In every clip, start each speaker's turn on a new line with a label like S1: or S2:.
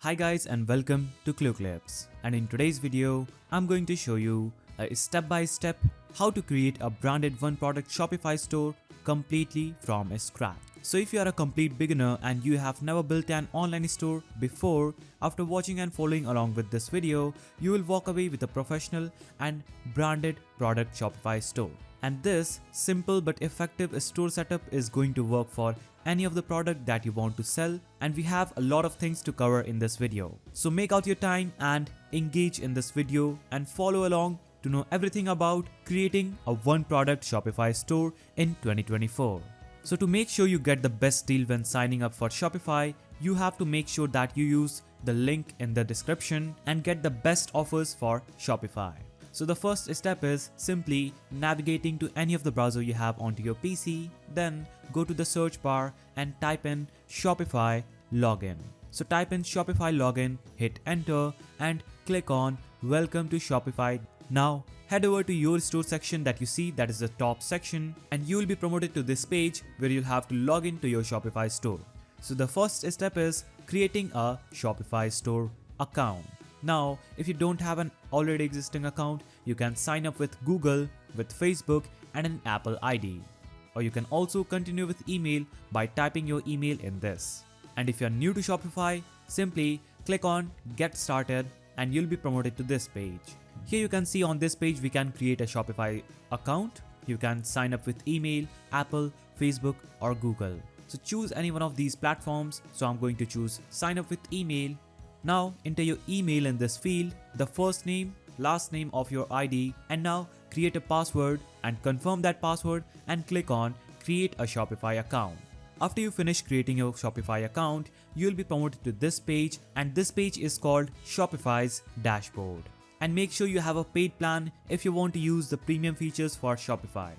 S1: Hi guys and welcome to Clue Clips, and in today's video I'm going to show you a step-by-step how to create a branded one product Shopify store completely from scratch. So if you are a complete beginner and you have never built an online store before, after watching and following along with this video, you will walk away with a professional and branded product Shopify store. And this simple but effective store setup is going to work for any of the product that you want to sell, and we have a lot of things to cover in this video. So make out your time and engage in this video and follow along to know everything about creating a one product Shopify store in 2024. So to make sure you get the best deal when signing up for Shopify, you have to make sure that you use the link in the description and get the best offers for Shopify. So the first step is simply navigating to any of the browser you have onto your PC, then go to the search bar and type in Shopify login. So type in Shopify login, hit enter and click on welcome to Shopify. Now head over to your store section that you see, that is the top section, and you will be promoted to this page where you'll have to log in to your Shopify store. So the first step is creating a Shopify store account. Now, if you don't have an already existing account, you can sign up with Google, with Facebook and an Apple ID. Or you can also continue with email by typing your email in this. And if you're new to Shopify, simply click on Get Started and you'll be promoted to this page. Here you can see on this page we can create a Shopify account. You can sign up with email, Apple, Facebook or Google. So choose any one of these platforms. So I'm going to choose sign up with email. Now enter your email in this field, the first name, last name of your ID, and now create a password and confirm that password and click on create a Shopify account. After you finish creating your Shopify account, you will be promoted to this page, and this page is called Shopify's dashboard. And make sure you have a paid plan if you want to use the premium features for Shopify.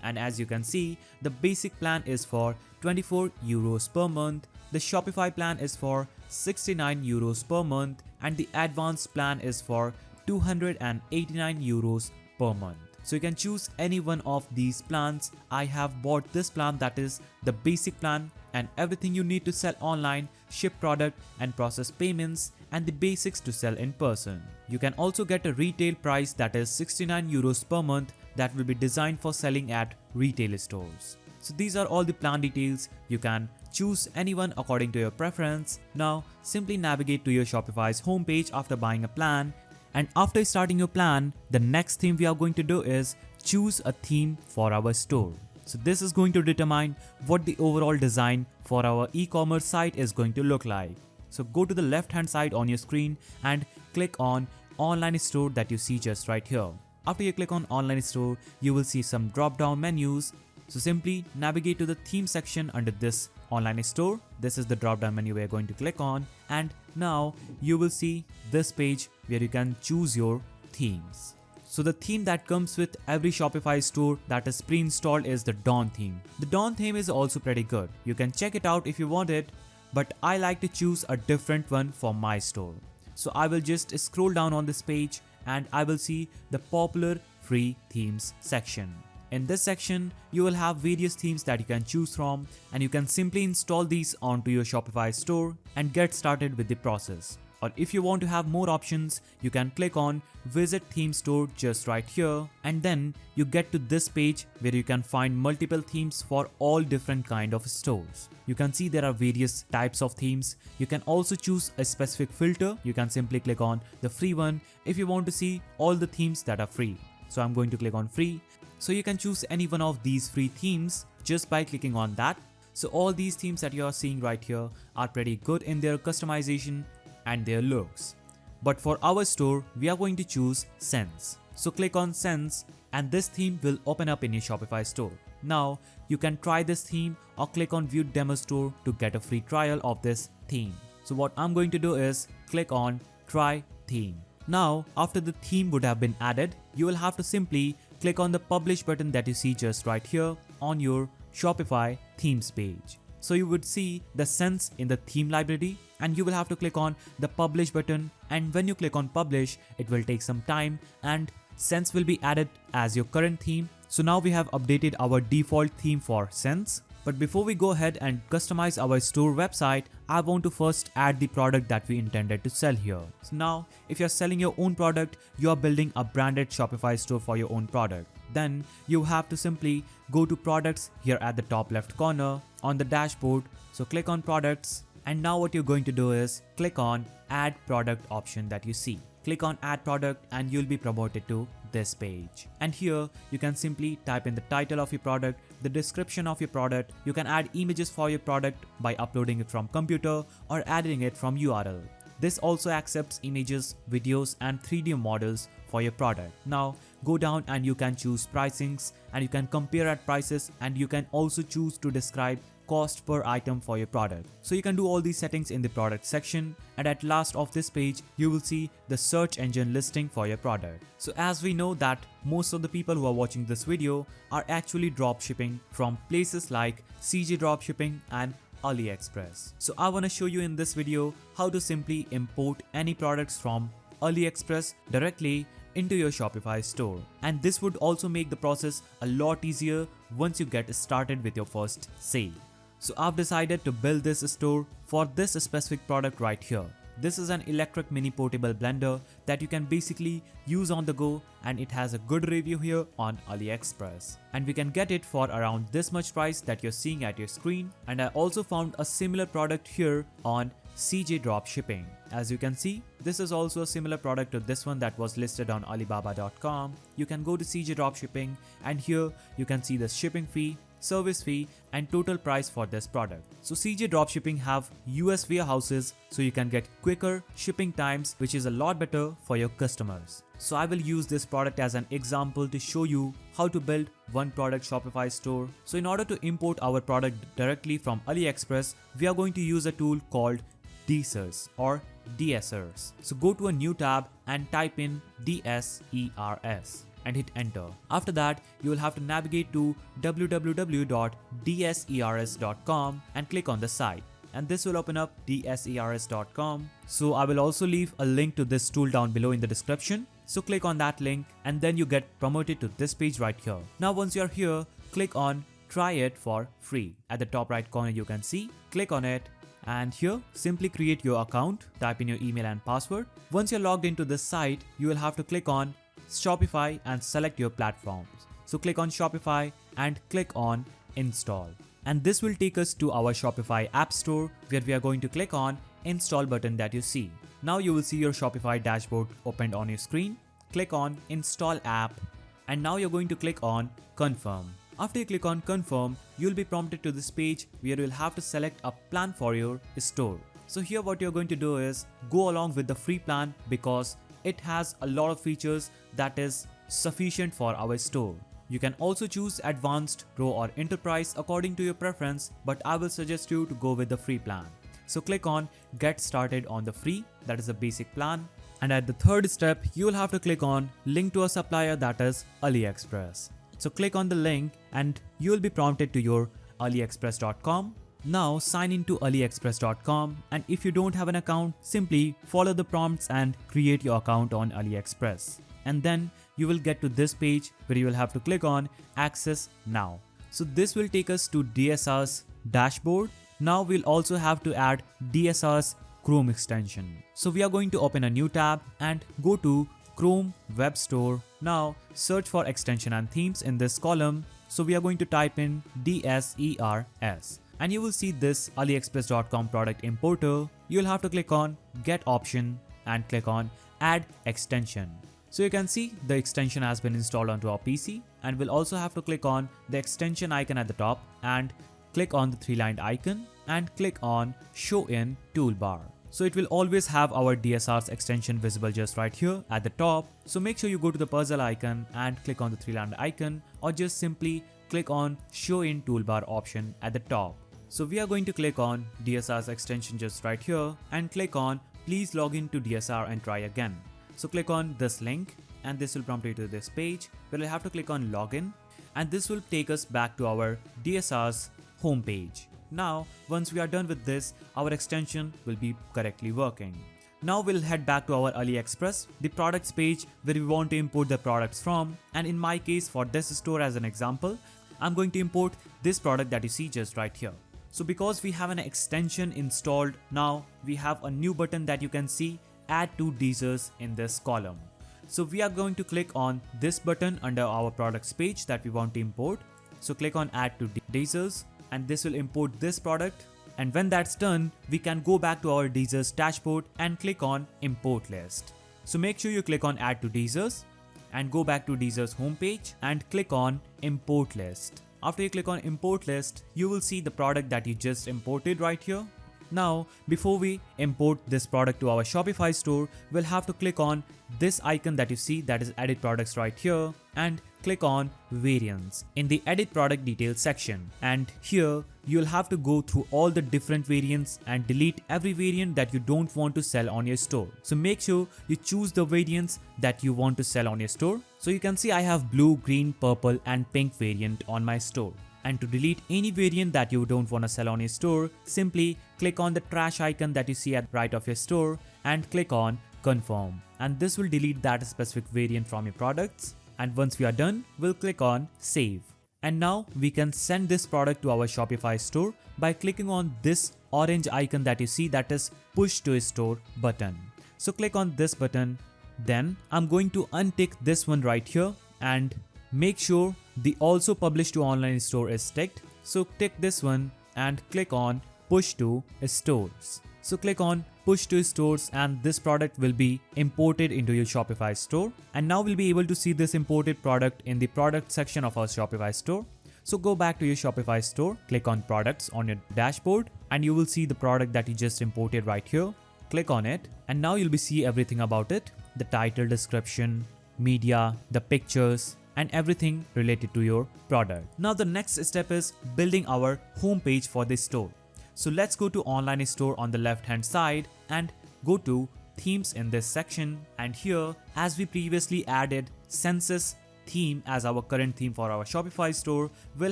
S1: And as you can see, the basic plan is for 24 euros per month, the Shopify plan is for 69 euros per month, and the advanced plan is for 289 euros per month. So you can choose any one of these plans. I have bought this plan, that is the basic plan, and everything you need to sell online, ship product and process payments, and the basics to sell in person. You can also get a retail price, that is 69 euros per month, that will be designed for selling at retail stores. So these are all the plan details. You can choose anyone according to your preference. Now simply navigate to your Shopify's homepage after buying a plan, and after starting your plan, the next thing we are going to do is choose a theme for our store. So this is going to determine what the overall design for our e-commerce site is going to look like. So go to the left hand side on your screen and click on online store that you see just right here. After you click on online store, you will see some drop down menus. So simply navigate to the theme section under this online store. This is the drop down menu we are going to click on, and now you will see this page where you can choose your themes. So the theme that comes with every Shopify store that is pre-installed is the Dawn theme. The Dawn theme is also pretty good. You can check it out if you want it, but I like to choose a different one for my store. So I will just scroll down on this page and I will see the popular free themes section. In this section, you will have various themes that you can choose from, and you can simply install these onto your Shopify store and get started with the process. Or if you want to have more options, you can click on Visit Theme Store just right here, and then you get to this page where you can find multiple themes for all different kind of stores. You can see there are various types of themes. You can also choose a specific filter. You can simply click on the free one if you want to see all the themes that are free. So I'm going to click on free. So you can choose any one of these free themes just by clicking on that. So all these themes that you are seeing right here are pretty good in their customization and their looks. But for our store, we are going to choose Sense. So click on Sense and this theme will open up in your Shopify store. Now you can try this theme or click on View Demo Store to get a free trial of this theme. So what I'm going to do is click on Try Theme. Now after the theme would have been added, you will have to simply click on the Publish button that you see just right here on your Shopify themes page. So you would see the Sense in the theme library, and you will have to click on the Publish button, and when you click on Publish, it will take some time and Sense will be added as your current theme. So now we have updated our default theme for Sense. But before we go ahead and customize our store website, I want to first add the product that we intended to sell here. So now, if you're selling your own product, you are building a branded Shopify store for your own product. Then you have to simply go to products here at the top left corner on the dashboard. So click on products, and now what you're going to do is click on add product option that you see. Click on add product and you'll be promoted to this page. And here you can simply type in the title of your product, the description of your product. You can add images for your product by uploading it from computer or adding it from URL. This also accepts images, videos and 3D models for your product. Now go down and you can choose pricings and you can compare at prices, and you can also choose to describe cost per item for your product. So you can do all these settings in the product section, and at last of this page you will see the search engine listing for your product. So as we know that most of the people who are watching this video are actually drop shipping from places like CJ Dropshipping and AliExpress. So I want to show you in this video how to simply import any products from AliExpress directly into your Shopify store, and this would also make the process a lot easier once you get started with your first sale. So I've decided to build this store for this specific product right here. This is an electric mini portable blender that you can basically use on the go, and it has a good review here on AliExpress. And we can get it for around this much price that you're seeing at your screen. And I also found a similar product here on CJ Dropshipping. As you can see, this is also a similar product to this one that was listed on Alibaba.com. You can go to CJ Dropshipping and here you can see the shipping fee, service fee and total price for this product. So CJ Dropshipping have US warehouses, so you can get quicker shipping times, which is a lot better for your customers. So I will use this product as an example to show you how to build one product Shopify store. So in order to import our product directly from AliExpress, we are going to use a tool called DSers or DSers. So go to a new tab and type in DSERS and hit enter. After that, you will have to navigate to www.dsers.com and click on the site. And this will open up dsers.com. So I will also leave a link to this tool down below in the description. So click on that link and then you get promoted to this page right here. Now once you are here, click on try it for free. At the top right corner you can see, click on it. And here, simply create your account, type in your email and password. Once you're logged into this site, you will have to click on Shopify and select your platforms. So click on Shopify and click on install. And this will take us to our Shopify app store, where we are going to click on install button that you see. Now you will see your Shopify dashboard opened on your screen. Click on install app and now you're going to click on confirm. After you click on confirm, you'll be prompted to this page where you'll have to select a plan for your store. So here what you're going to do is go along with the free plan because it has a lot of features that is sufficient for our store. You can also choose advanced, pro or enterprise according to your preference, but I will suggest you to go with the free plan. So click on get started on the free, that is the basic plan. And at the third step, you will have to click on link to a supplier, that is AliExpress. So click on the link and you will be prompted to your aliexpress.com. Now sign into aliexpress.com, and if you don't have an account, simply follow the prompts and create your account on AliExpress. And then you will get to this page where you will have to click on access now. So this will take us to DSR's dashboard. Now we'll also have to add DSR's Chrome extension. So we are going to open a new tab and go to Chrome Web Store. Now search for extension and themes in this column. So we are going to type in DSERS and you will see this aliexpress.com product importer. You'll have to click on get option and click on add extension. So you can see the extension has been installed onto our PC, and we'll also have to click on the extension icon at the top and click on the three-lined icon and click on show in toolbar. So it will always have our DSR's extension visible just right here at the top. So make sure you go to the puzzle icon and click on the three-lined icon, or just simply click on show in toolbar option at the top. So we are going to click on DSR's extension just right here and click on please log in to DSR and try again. So click on this link and this will prompt you to this page where you'll have to click on login, and this will take us back to our DSR's home page. Now, once we are done with this, our extension will be correctly working. Now we'll head back to our AliExpress, the products page where we want to import the products from. And in my case, for this store as an example, I'm going to import this product that you see just right here. So because we have an extension installed, now we have a new button that you can see, add to teasers in this column. So we are going to click on this button under our products page that we want to import. So click on add to teasers and this will import this product. And when that's done, we can go back to our teasers dashboard and click on import list. So make sure you click on add to teasers and go back to teasers homepage and click on import list. After you click on import list, you will see the product that you just imported right here. Now, before we import this product to our Shopify store, we'll have to click on this icon that you see, that is edit products right here, and click on variants in the edit product details section. And here you'll have to go through all the different variants and delete every variant that you don't want to sell on your store. So make sure you choose the variants that you want to sell on your store. So you can see I have blue, green, purple and pink variant on my store. And to delete any variant that you don't want to sell on your store, simply click on the trash icon that you see at the right of your store and click on confirm. And this will delete that specific variant from your products. And once we are done, we'll click on save. And now we can send this product to our Shopify store by clicking on this orange icon that you see, that is push to store button. So click on this button. Then I'm going to untick this one right here and make sure the also publish to online store is ticked. So tick this one and click on push to stores. So click on push to stores and this product will be imported into your Shopify store. And now we'll be able to see this imported product in the product section of our Shopify store. So go back to your Shopify store, click on products on your dashboard and you will see the product that you just imported right here. Click on it and now you'll be see everything about it. The title, description, media, the pictures, and everything related to your product. Now the next step is building our homepage for this store. So let's go to online store on the left hand side and go to themes in this section. And here, as we previously added census theme as our current theme for our Shopify store, we'll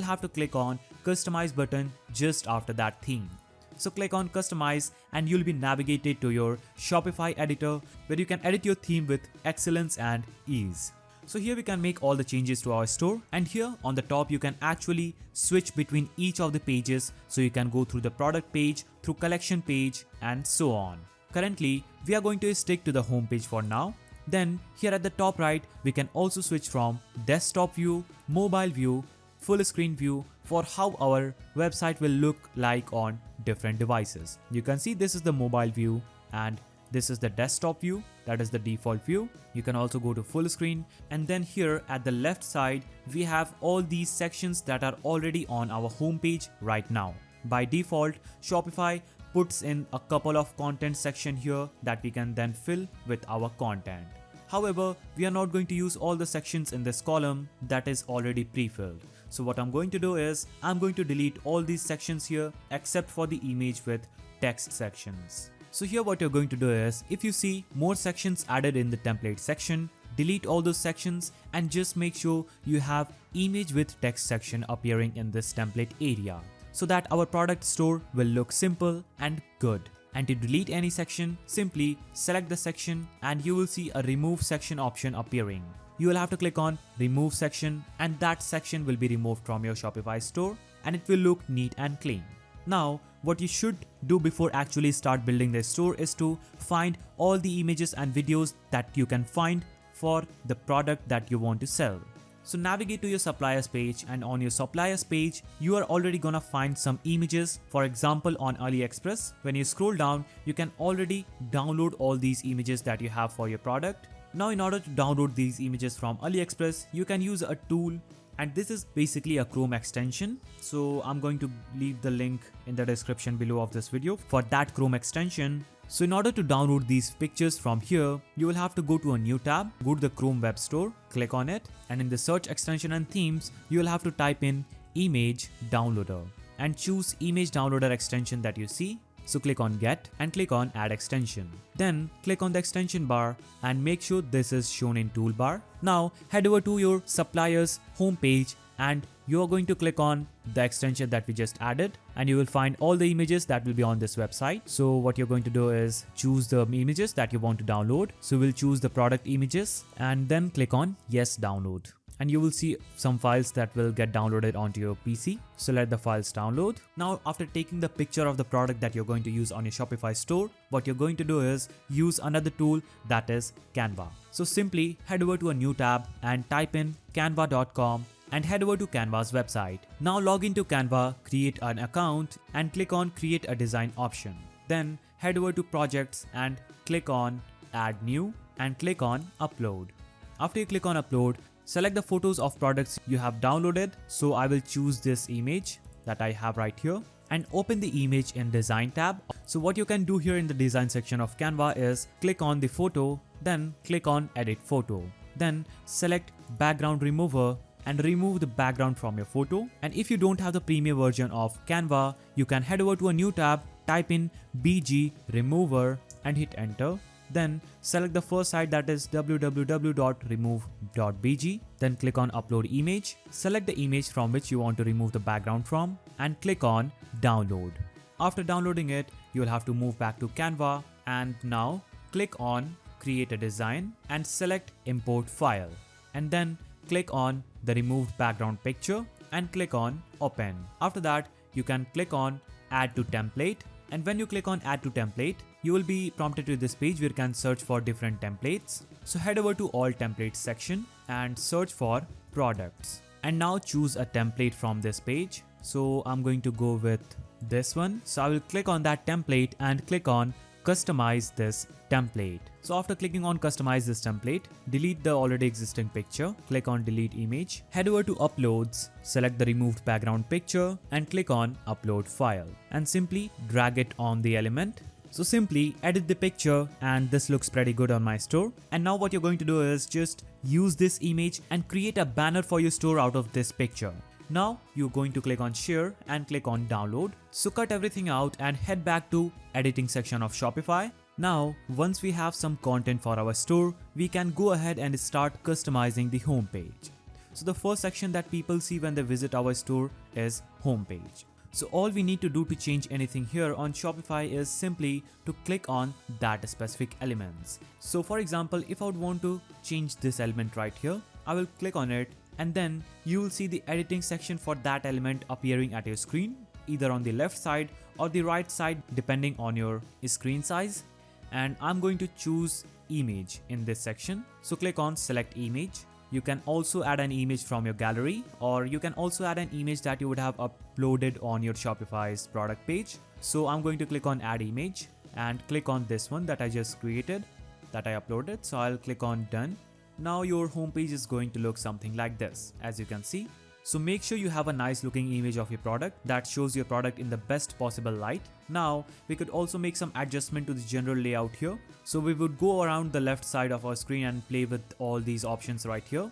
S1: have to click on customize button just after that theme. So click on customize and you'll be navigated to your Shopify editor where you can edit your theme with excellence and ease. So here we can make all the changes to our store, and here on the top you can actually switch between each of the pages, so you can go through the product page, through collection page and so on. Currently we are going to stick to the home page for now. Then here at the top right we can also switch from desktop view, mobile view, full screen view for how our website will look like on different devices. You can see this is the mobile view and this is the desktop view, that is the default view. You can also go to full screen, and then here at the left side we have all these sections that are already on our home page right now. By default, Shopify puts in a couple of content section here that we can then fill with our content. However, we are not going to use all the sections in this column that is already pre-filled. So what I'm going to do is I'm going to delete all these sections here except for the image with text sections. So here what you're going to do is, if you see more sections added in the template section, delete all those sections and just make sure you have image with text section appearing in this template area, so that our product store will look simple and good. And to delete any section, simply select the section and you will see a remove section option appearing. You will have to click on remove section and that section will be removed from your Shopify store and it will look neat and clean. Now, what you should do before actually start building the store is to find all the images and videos that you can find for the product that you want to sell. So navigate to your suppliers page, and on your suppliers page, you are already gonna find some images. For example, on AliExpress, when you scroll down, you can already download all these images that you have for your product. Now, in order to download these images from AliExpress, you can use a tool, and this is basically a Chrome extension. So I'm going to leave the link in the description below of this video for that Chrome extension. So in order to download these pictures from here, you will have to go to a new tab, go to the Chrome Web Store, click on it, and in the search extension and themes, you will have to type in image downloader and choose image downloader extension that you see. So click on get and click on add extension. Then click on the extension bar and make sure this is shown in toolbar. Now head over to your suppliers homepage and you are going to click on the extension that we just added and you will find all the images that will be on this website. So what you're going to do is choose the images that you want to download. So we'll choose the product images and then click on yes download. and you will see some files that will get downloaded onto your PC. So let the files download. Now after taking the picture of the product that you're going to use on your Shopify store, what you're going to do is use another tool, that is Canva. So simply head over to a new tab and type in canva.com and head over to Canva's website. Now log into Canva, create an account and click on create a design option. Then head over to projects and click on add new and click on upload. After you click on upload, select the photos of products you have downloaded. So I will choose this image that I have right here and open the image in design tab. So what you can do here in the design section of Canva is click on the photo, then click on edit photo. Then select background remover and remove the background from your photo. And if you don't have the premium version of Canva, you can head over to a new tab, type in BG remover and hit enter. Then select the first site, that is www.remove.bg. Then click on upload image. Select the image from which you want to remove the background from and click on download. After downloading it, you'll have to move back to Canva and now click on create a design and select import file. And then click on the removed background picture and click on open. After that, you can click on add to template. And when you click on add to template, you will be prompted to this page where you can search for different templates. So head over to all templates section and search for products. And now choose a template from this page. So I'm going to go with this one. So I will click on that template and click on customize this template. So after clicking on customize this template, delete the already existing picture, click on delete image, head over to uploads, select the removed background picture and click on upload file and simply drag it on the element. So simply edit the picture and this looks pretty good on my store. And now what you're going to do is just use this image and create a banner for your store out of this picture. Now you're going to click on share and click on download. So cut everything out and head back to editing section of Shopify. Now once we have some content for our store, we can go ahead and start customizing the homepage. So the first section that people see when they visit our store is homepage. So all we need to do to change anything here on Shopify is simply to click on that specific elements. So for example, if I would want to change this element right here, I will click on it and then you will see the editing section for that element appearing at your screen, either on the left side or the right side depending on your screen size. And I'm going to choose image in this section. So click on select image. You can also add an image from your gallery, or you can also add an image that you would have uploaded on your Shopify's product page. So I'm going to click on add image and click on this one that I just created, that I uploaded. So I'll click on done. Now your homepage is going to look something like this, as you can see. So make sure you have a nice looking image of your product that shows your product in the best possible light. Now we could also make some adjustment to the general layout here. So we would go around the left side of our screen and play with all these options right here.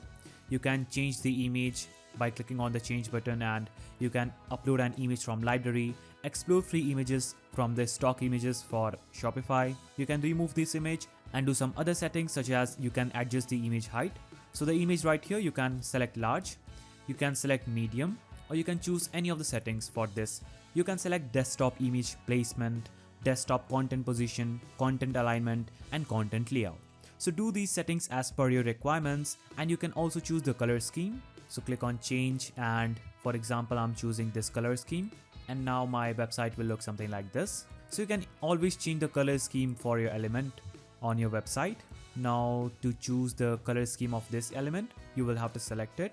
S1: You can change the image by clicking on the change button, and you can upload an image from library, explore free images from the stock images for Shopify. You can remove this image and do some other settings, such as you can adjust the image height. So the image right here, you can select large, you can select medium, or you can choose any of the settings for this. You can select desktop image placement, desktop content position, content alignment, and content layout. So do these settings as per your requirements, and you can also choose the color scheme. So click on change, and for example, I'm choosing this color scheme, and now my website will look something like this. So you can always change the color scheme for your element on your website. Now to choose the color scheme of this element, you will have to select it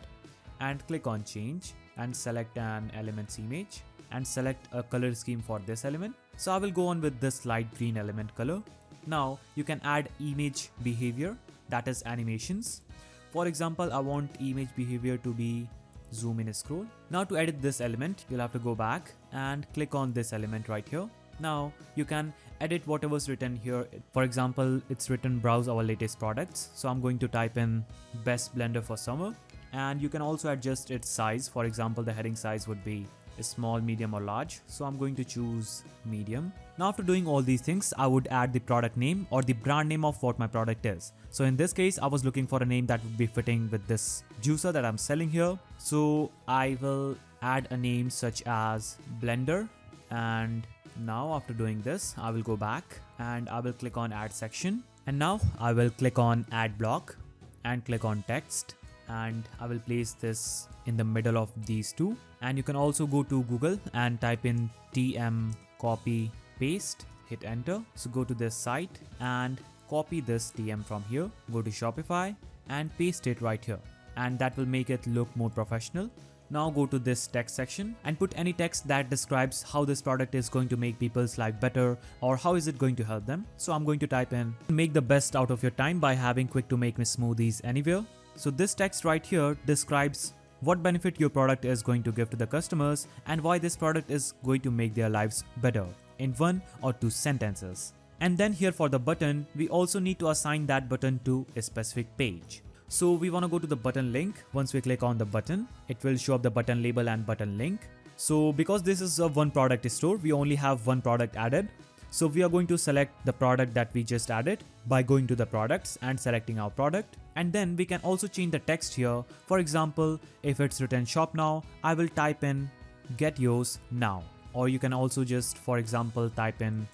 S1: and click on change and select an element's image and select a color scheme for this element. So I will go on with this light green element color. Now you can add image behavior, that is animations. For example, I want image behavior to be zoom in scroll. Now to edit this element, you'll have to go back and click on this element right here. Now you can edit whatever's written here. For example, it's written browse our latest products. So I'm going to type in best blender for summer. And you can also adjust its size. For example, the heading size would be small, medium, or large. So I'm going to choose medium. Now after doing all these things, I would add the product name or the brand name of what my product is. So in this case, I was looking for a name that would be fitting with this juicer that I'm selling here. So I will add a name such as blender. And now after doing this, I will go back and I will click on add section. And now I will click on add block and click on text. and I will place this in the middle of these two. And you can also go to Google and type in TM copy paste, hit enter. So go to this site and copy this TM from here, go to Shopify and paste it right here, and that will make it look more professional. Now go to this text section and put any text that describes how this product is going to make people's life better or how is it going to help them. So I'm going to type in, make the best out of your time by having quick to make me smoothies anywhere. So this text right here describes what benefit your product is going to give to the customers and why this product is going to make their lives better in 1 or 2 sentences. And then here for the button, we also need to assign that button to a specific page. So we want to go to the button link. Once we click on the button, it will show up the button label and button link. So because this is a one product store, we only have one product added. So we are going to select the product that we just added by going to the products and selecting our product. And then we can also change the text here. For example, if it's written shop now, I will type in get yours now. Or you can also just, for example, type in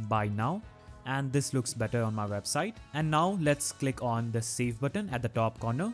S1: buy now. And this looks better on my website. And now let's click on the save button at the top corner.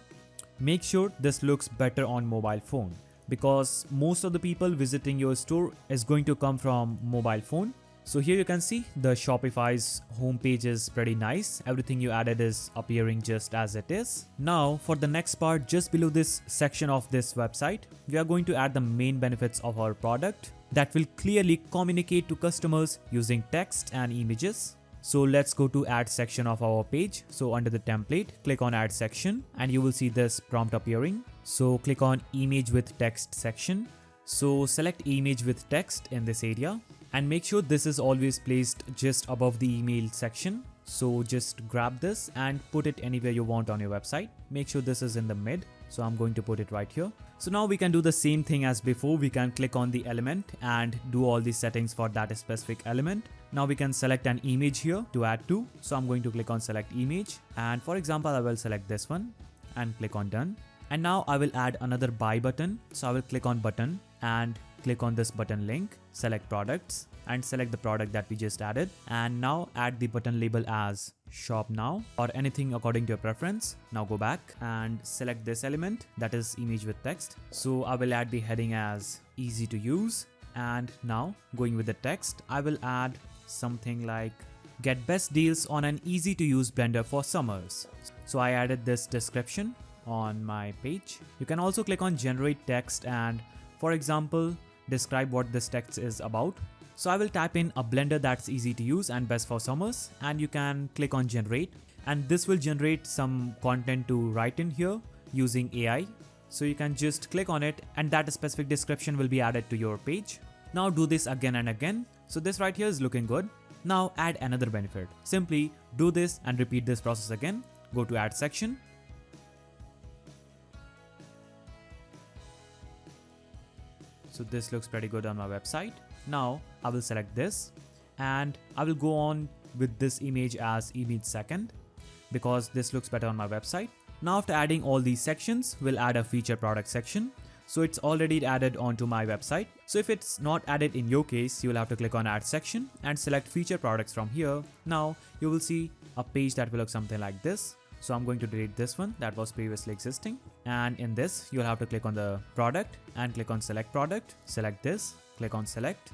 S1: Make sure this looks better on mobile phone because most of the people visiting your store is going to come from mobile phone. So here you can see the Shopify's homepage is pretty nice. Everything you added is appearing just as it is. Now for the next part, just below this section of this website, we are going to add the main benefits of our product that will clearly communicate to customers using text and images. So let's go to add section of our page. So under the template, click on add section and you will see this prompt appearing. So click on image with text section. So select image with text in this area and make sure this is always placed just above the email section. So just grab this and put it anywhere you want on your website. Make sure this is in the mid. So I'm going to put it right here. So now we can do the same thing as before. We can click on the element and do all the settings for that specific element. Now we can select an image here to add to. So I'm going to click on select image. And for example, I will select this one and click on done. And now I will add another buy button. So I will click on button and click on this button link, select products and select the product that we just added. And now add the button label as shop now or anything according to your preference. Now go back and select this element that is image with text. So I will add the heading as easy to use. And now going with the text, I will add something like get best deals on an easy to use blender for summers. So I added this description on my page. You can also click on generate text and for example, describe what this text is about. So I will type in a blender that's easy to use and best for summers and you can click on generate and this will generate some content to write in here using AI. So you can just click on it and that specific description will be added to your page. Now do this again and again. So this right here is looking good. Now add another benefit. Simply do this and repeat this process again. Go to add section. So this looks pretty good on my website. Now I will select this and I will go on with this image as image second because this looks better on my website. Now after adding all these sections, we'll add a feature product section. So it's already added onto my website. So if it's not added in your case, you'll have to click on add section and select feature products from here. Now you will see a page that will look something like this. So I'm going to delete this one that was previously existing. And in this, you'll have to click on the product and click on select product, select this, click on select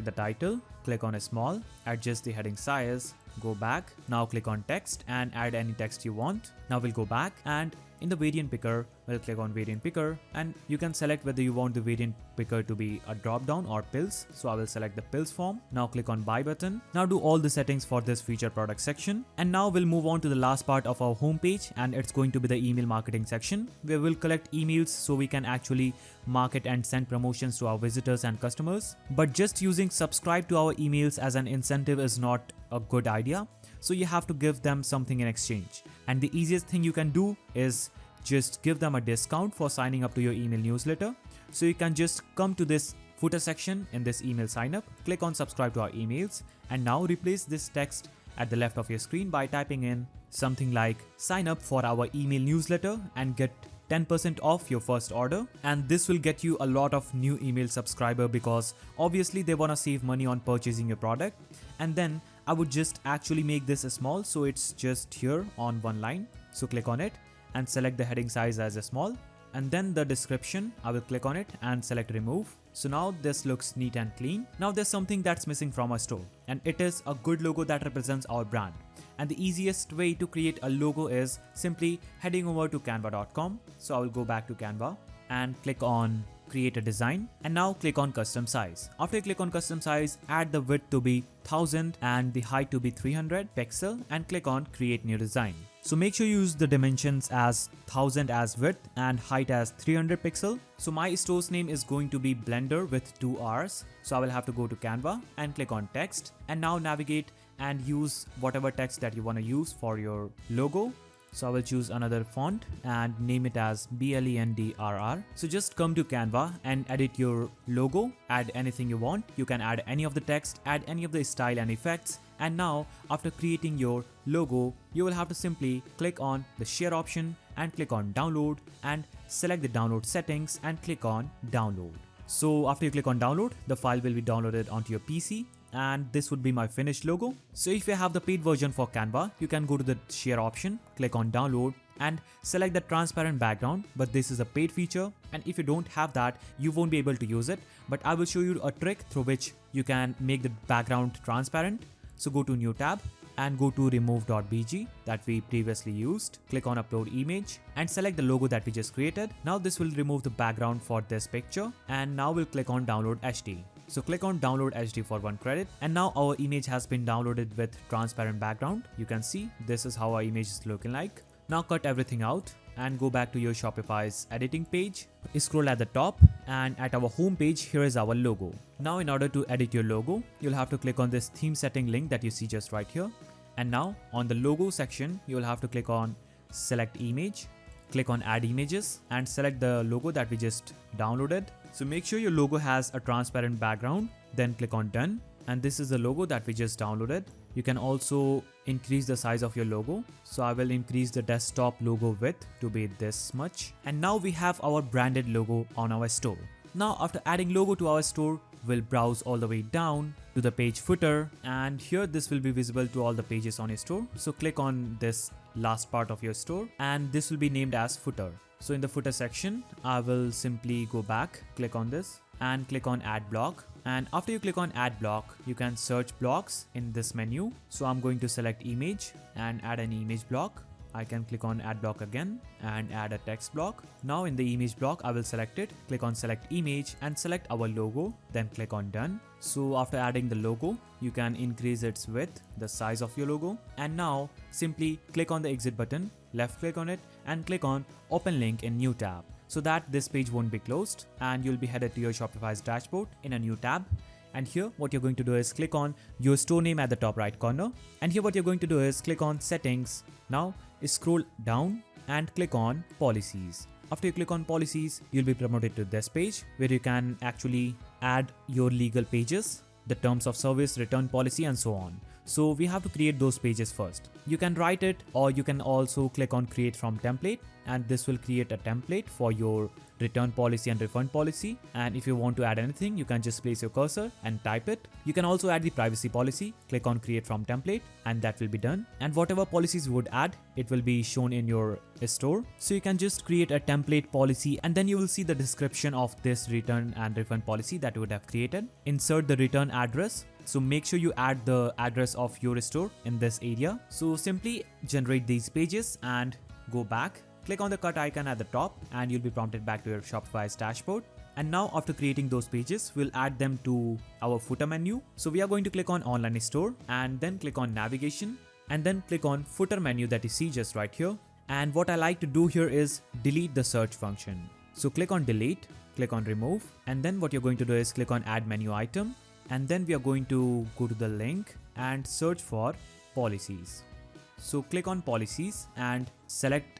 S1: the title, click on a small, adjust the heading size, go back. Now click on text and add any text you want. Now we'll go back and in the variant picker, we'll click on variant picker and you can select whether you want the variant picker to be a drop down or pills. So I will select the pills form. Now click on buy button. Now do all the settings for this feature product section. And now we'll move on to the last part of our homepage and it's going to be the email marketing section where we'll collect emails so we can actually market and send promotions to our visitors and customers. But just using subscribe to our emails as an incentive is not a good idea. So you have to give them something in exchange. And the easiest thing you can do is just give them a discount for signing up to your email newsletter. So you can just come to this footer section in this email sign up, click on subscribe to our emails, and now replace this text at the left of your screen by typing in something like sign up for our email newsletter and get 10% off your first order. And this will get you a lot of new email subscriber because obviously they want to save money on purchasing your product. And then I would just actually make this small so it's just here on one line. So click on it and select the heading size as a small. And then the description, I will click on it and select remove. So now this looks neat and clean. Now there's something that's missing from our store, and it is a good logo that represents our brand. And the easiest way to create a logo is simply heading over to canva.com. So I will go back to Canva and click on create a design, and now click on custom size. After you click on custom size, add the width to be 1000 and the height to be 300 pixel and click on create new design. So make sure you use the dimensions as 1000 as width and height as 300 pixel. So my store's name is going to be Blender with 2 R's. So I will have to go to Canva and click on text, and now navigate and use whatever text that you want to use for your logo. So I will choose another font and name it as BLENDRR. So just come to Canva and edit your logo, add anything you want. You can add any of the text, add any of the style and effects. And now after creating your logo, you will have to simply click on the share option and click on download and select the download settings and click on download. So after you click on download, the file will be downloaded onto your PC. And this would be my finished logo. So if you have the paid version for Canva, you can go to the share option, click on download and select the transparent background, but this is a paid feature, and if you don't have that, you won't be able to use it. But I will show you a trick through which you can make the background transparent. So go to new tab and go to remove.bg that we previously used. Click on upload image and select the logo that we just created. Now this will remove the background for this picture, and now we'll click on download HD. So click on download HD for 1 credit, and now our image has been downloaded with transparent background. You can see this is how our image is looking like. Now cut everything out and go back to your Shopify's editing page. Scroll at the top, and at our home page, here is our logo. Now in order to edit your logo, you'll have to click on this theme setting link that you see just right here. And now on the logo section, you'll have to click on select image, click on add images and select the logo that we just downloaded. So make sure your logo has a transparent background, then click on done. And this is the logo that we just downloaded. You can also increase the size of your logo. So I will increase the desktop logo width to be this much. And now we have our branded logo on our store. Now after adding logo to our store, we'll browse all the way down to the page footer, and here this will be visible to all the pages on your store. So click on this last part of your store and this will be named as footer. So in the footer section, I will simply go back, click on this and click on add block. And after you click on add block, you can search blocks in this menu. So I'm going to select image and add an image block. I can click on add block again and add a text block. Now in the image block, I will select it, click on select image and select our logo, then click on done. So after adding the logo, you can increase its width, the size of your logo. And now simply click on the exit button, left click on it and click on open link in new tab, so that this page won't be closed and you'll be headed to your Shopify's dashboard in a new tab. And here what you're going to do is click on your store name at the top right corner. And here what you're going to do is click on settings. Now scroll down and click on policies. After you click on policies, you'll be promoted to this page where you can actually add your legal pages, the terms of service, return policy and so on. So we have to create those pages first. You can write it, or you can also click on create from template, and this will create a template for your return policy and refund policy. And if you want to add anything, you can just place your cursor and type it. You can also add the privacy policy, click on create from template and that will be done. And whatever policies you would add, it will be shown in your store. So you can just create a template policy and then you will see the description of this return and refund policy that you would have created. Insert the return address. So make sure you add the address of your store in this area. So simply generate these pages and go back. Click on the cut icon at the top and you'll be prompted back to your Shopify's dashboard. And now after creating those pages, we'll add them to our footer menu. So we are going to click on online store and then click on navigation and then click on footer menu that you see just right here. And what I like to do here is delete the search function. So click on delete, click on remove, and then what you're going to do is click on add menu item. And then we are going to go to the link and search for policies. So click on policies and select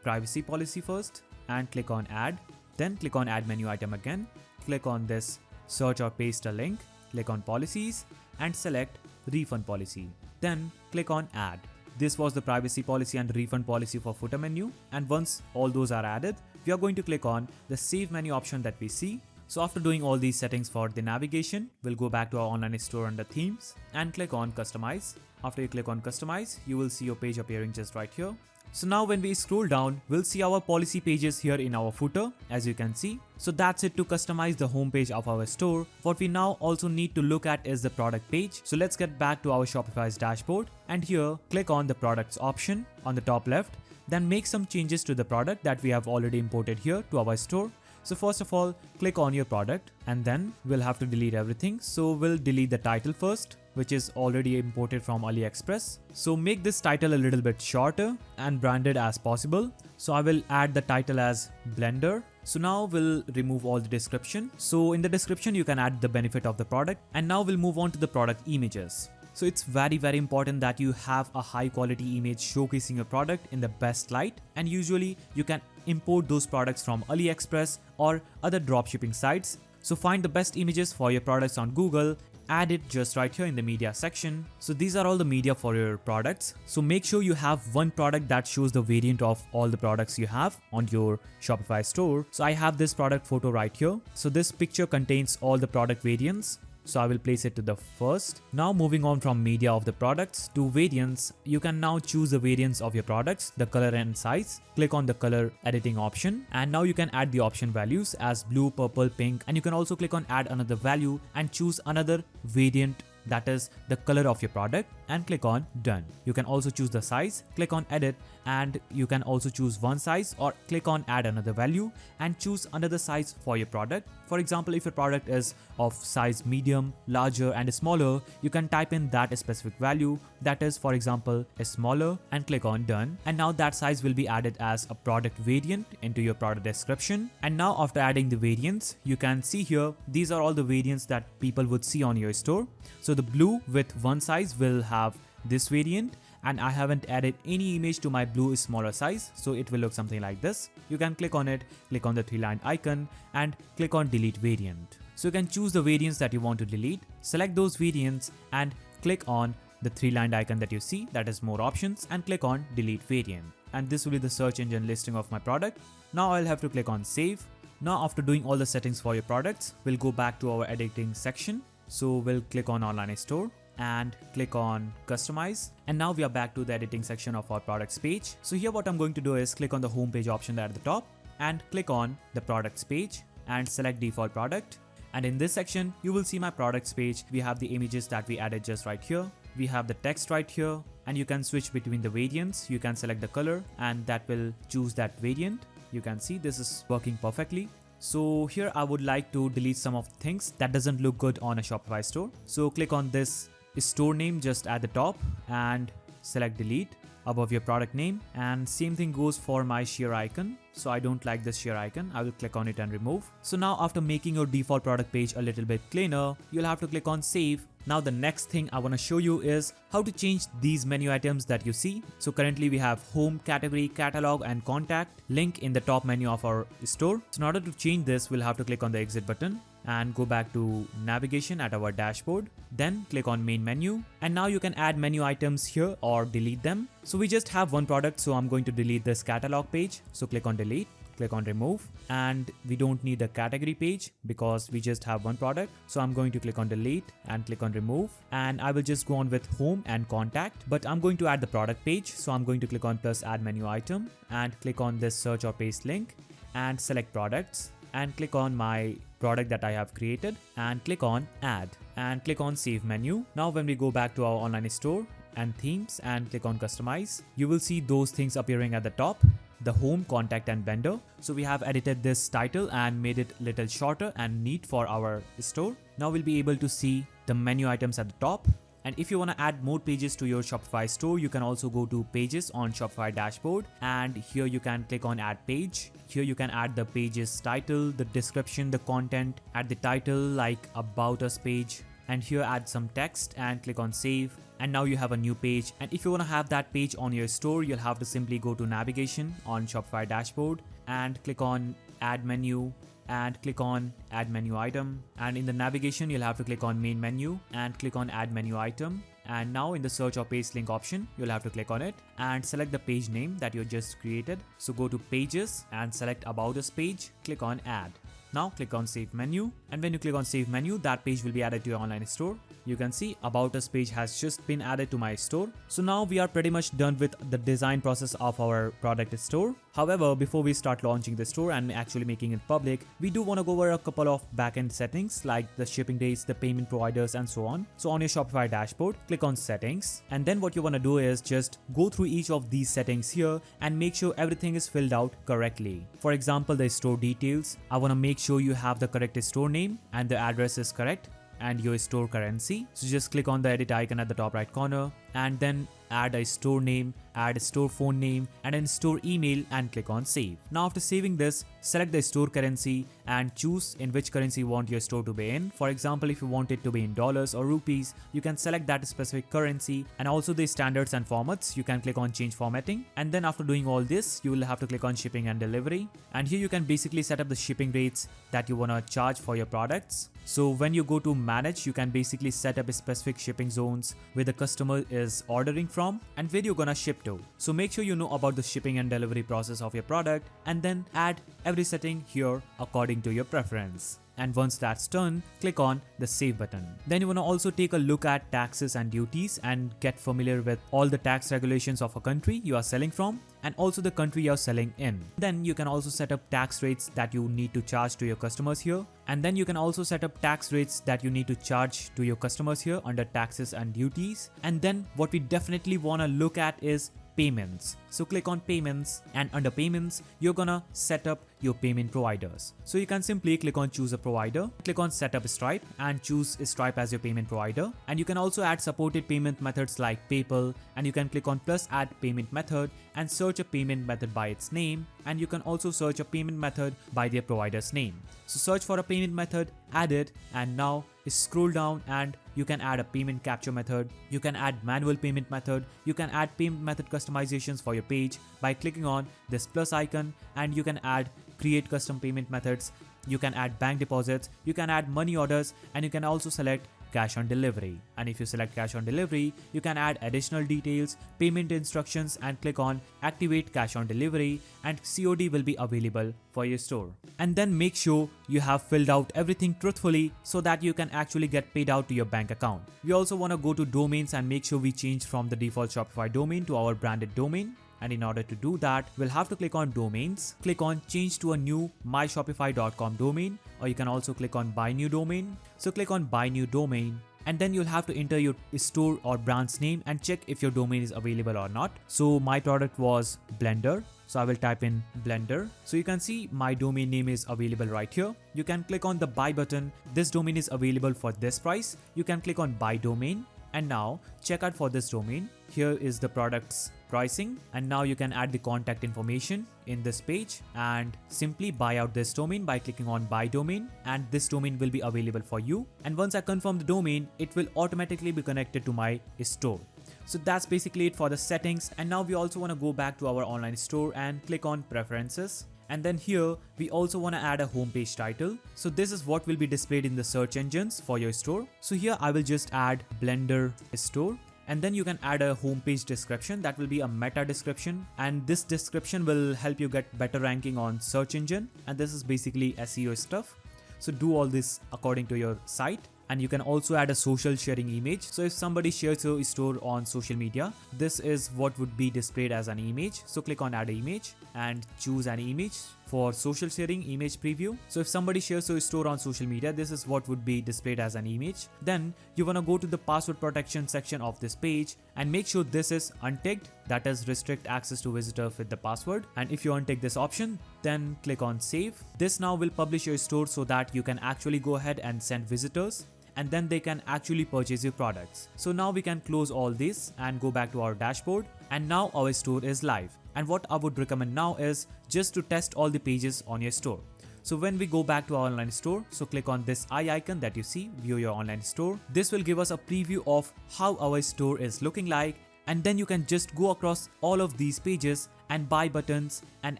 S1: privacy policy first and click on add, then click on add menu item again, click on this search or paste a link, click on policies and select refund policy, then click on add. This was the privacy policy and refund policy for footer menu, and once all those are added, we are going to click on the save menu option that we see. So after doing all these settings for the navigation, we'll go back to our online store under themes and click on customize. After you click on customize, you will see your page appearing just right here. So now when we scroll down, we'll see our policy pages here in our footer, as you can see. So that's it to customize the homepage of our store. What we now also need to look at is the product page. So let's get back to our Shopify's dashboard, and here click on the products option on the top left. Then make some changes to the product that we have already imported here to our store. So first of all, click on your product, and then we'll have to delete everything. So we'll delete the title first, which is already imported from AliExpress. So make this title a little bit shorter and branded as possible. So I will add the title as Blender. So now we'll remove all the description. So in the description, you can add the benefit of the product. And now we'll move on to the product images. So it's very important that you have a high quality image showcasing your product in the best light, and usually you can import those products from AliExpress or other dropshipping sites. So find the best images for your products on Google, add it just right here in the media section. So these are all the media for your products. So make sure you have one product that shows the variant of all the products you have on your Shopify store. So I have this product photo right here. So this picture contains all the product variants. So I will place it to the first. Now moving on from media of the products to variants, you can now choose the variants of your products, the color and size. Click on the color editing option, and now you can add the option values as blue, purple, pink, and you can also click on add another value and choose another variant, that is the color of your product, and click on done. You can also choose the size, click on edit, and you can also choose one size or click on add another value and choose another size for your product. For example, if your product is of size medium, larger and smaller, you can type in that specific value, that is for example a smaller, and click on done. And now that size will be added as a product variant into your product description. And now after adding the variants, you can see here these are all the variants that people would see on your store. So the blue with one size will have this variant, and I haven't added any image to my blue smaller size, so it will look something like this. You can click on it, click on the three-lined icon and click on delete variant. So you can choose the variants that you want to delete, select those variants and click on the three-lined icon that you see, that is more options, and click on delete variant. And this will be the search engine listing of my product. Now I'll have to click on save. Now after doing all the settings for your products, we'll go back to our editing section. So we'll click on online store and click on customize, and now we are back to the editing section of our products page. So here what I'm going to do is click on the home page option there at the top and click on the products page and select default product. And in this section you will see my products page. We have the images that we added just right here, we have the text right here, and you can switch between the variants. You can select the color and that will choose that variant. You can see this is working perfectly. So here I would like to delete some of the things that doesn't look good on a Shopify store. So click on this store name just at the top and select delete above your product name, and same thing goes for my share icon. So I don't like this share icon, I will click on it and remove. So now after making your default product page a little bit cleaner, you'll have to click on save. Now the next thing I want to show you is how to change these menu items that you see. So currently we have home, category, catalog and contact link in the top menu of our store. So in order to change this, we'll have to click on the exit button and go back to navigation at our dashboard, then click on main menu, and now you can add menu items here or delete them. So we just have one product, so I'm going to delete this catalog page. So click on delete, click on remove, and we don't need the category page because we just have one product. So I'm going to click on delete and click on remove, and I will just go on with home and contact, but I'm going to add the product page. So I'm going to click on plus add menu item and click on this search or paste link and select products and click on my product that I have created and click on add and click on save menu. Now when we go back to our online store and themes and click on customize, you will see those things appearing at the top, the home, contact and vendor. So we have edited this title and made it a little shorter and neat for our store. Now we'll be able to see the menu items at the top. And if you want to add more pages to your Shopify store, you can also go to pages on Shopify dashboard, and here you can click on add page. Here you can add the page's title, the description, the content, add the title like about us page, and here add some text and click on save. And now you have a new page. And if you want to have that page on your store, you'll have to simply go to navigation on Shopify dashboard and click on add menu and click on add menu item, and in the navigation you'll have to click on main menu and click on add menu item, and now in the search or paste link option you'll have to click on it and select the page name that you just created. So go to pages and select about us page, click on add. Now click on save menu, and when you click on save menu, that page will be added to your online store. You can see about us page has just been added to my store. So now we are pretty much done with the design process of our product store. However, before we start launching the store and actually making it public, we do want to go over a couple of backend settings like the shipping dates, the payment providers, and so on. So on your Shopify dashboard, click on settings, and then what you want to do is just go through each of these settings here and make sure everything is filled out correctly. For example, the store details, I want to make sure you have the correct store name and the address is correct, and your store currency. So just click on the edit icon at the top right corner and then add a store name, add a store phone name and a store email, and click on save. Now after saving this, select the store currency and choose in which currency you want your store to be in. For example, if you want it to be in dollars or rupees, you can select that specific currency, and also the standards and formats. You can click on change formatting, and then after doing all this, you will have to click on shipping and delivery, and here you can basically set up the shipping rates that you want to charge for your products. So when you go to manage, you can basically set up a specific shipping zones where the customer is ordering from and where you're gonna ship to. So make sure you know about the shipping and delivery process of your product, and then add every setting here according to your preference. And once that's done, click on the save button. Then you want to also take a look at taxes and duties and get familiar with all the tax regulations of a country you are selling from and also the country you're selling in. Then you can also set up tax rates that you need to charge to your customers here. And then you can also set up tax rates that you need to charge to your customers here under taxes and duties. And then what we definitely want to look at is payments. So click on payments, and under payments, you're gonna set up your payment providers. So you can simply click on choose a provider, click on set up Stripe and choose Stripe as your payment provider. And you can also add supported payment methods like PayPal, and you can click on plus add payment method and search a payment method by its name. And you can also search a payment method by their provider's name. So search for a payment method, add it, and now scroll down and you can add a payment capture method. You can add manual payment method. You can add payment method customizations for your page by clicking on this plus icon, and you can add create custom payment methods. You can add bank deposits. You can add money orders, and you can also select cash on delivery. And if you select cash on delivery, you can add additional details, payment instructions, and click on activate cash on delivery, and COD will be available for your store. And then make sure you have filled out everything truthfully so that you can actually get paid out to your bank account. We also want to go to domains and make sure we change from the default Shopify domain to our branded domain. And in order to do that, we'll have to click on domains, click on change to a new myshopify.com domain, or you can also click on buy new domain. So click on buy new domain, and then you'll have to enter your store or brand's name and check if your domain is available or not. So my product was Blender, so I will type in Blender. So you can see my domain name is available right here. You can click on the buy button. This domain is available for this price. You can click on buy domain, and now check out for this domain. Here is the product's pricing, and now you can add the contact information in this page and simply buy out this domain by clicking on buy domain, and this domain will be available for you. And once I confirm the domain, it will automatically be connected to my store. So that's basically it for the settings. And now we also want to go back to our online store and click on preferences. And then here we also want to add a homepage title. So this is what will be displayed in the search engines for your store. So here I will just add Blender store. And then you can add a homepage description that will be a meta description, and this description will help you get better ranking on search engine, and this is basically SEO stuff. So do all this according to your site. And you can also add a social sharing image. So if somebody shares your store on social media, this is what would be displayed as an image. So click on add image and choose an image for social sharing image preview. So if somebody shares your store on social media, this is what would be displayed as an image. Then you want to go to the password protection section of this page and make sure this is unticked, that is restrict access to visitor with the password. And if you untick this option, then click on save. This now will publish your store so that you can actually go ahead and send visitors, and then they can actually purchase your products. So now we can close all this and go back to our dashboard, and now our store is live. And what I would recommend now is just to test all the pages on your store. So when we go back to our online store, so click on this eye icon that you see, view your online store. This will give us a preview of how our store is looking like, and then you can just go across all of these pages and buy buttons and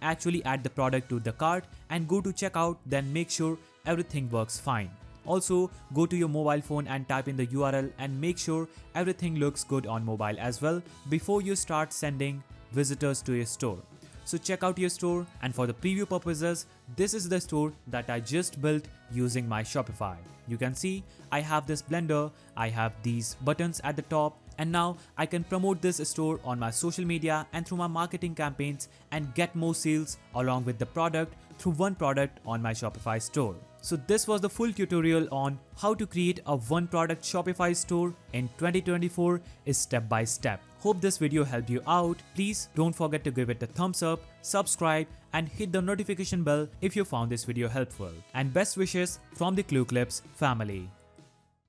S1: actually add the product to the cart and go to checkout, then make sure everything works fine. Also, go to your mobile phone and type in the URL and make sure everything looks good on mobile as well before you start sending visitors to your store. So check out your store, and for the preview purposes, this is the store that I just built using my Shopify. You can see I have this blender, I have these buttons at the top, and now I can promote this store on my social media and through my marketing campaigns and get more sales along with the product through one product on my Shopify store. So this was the full tutorial on how to create a one product Shopify store in 2024 is step by step. Hope this video helped you out. Please don't forget to give it a thumbs up, subscribe and hit the notification bell if you found this video helpful. And best wishes from the Clue Clips family.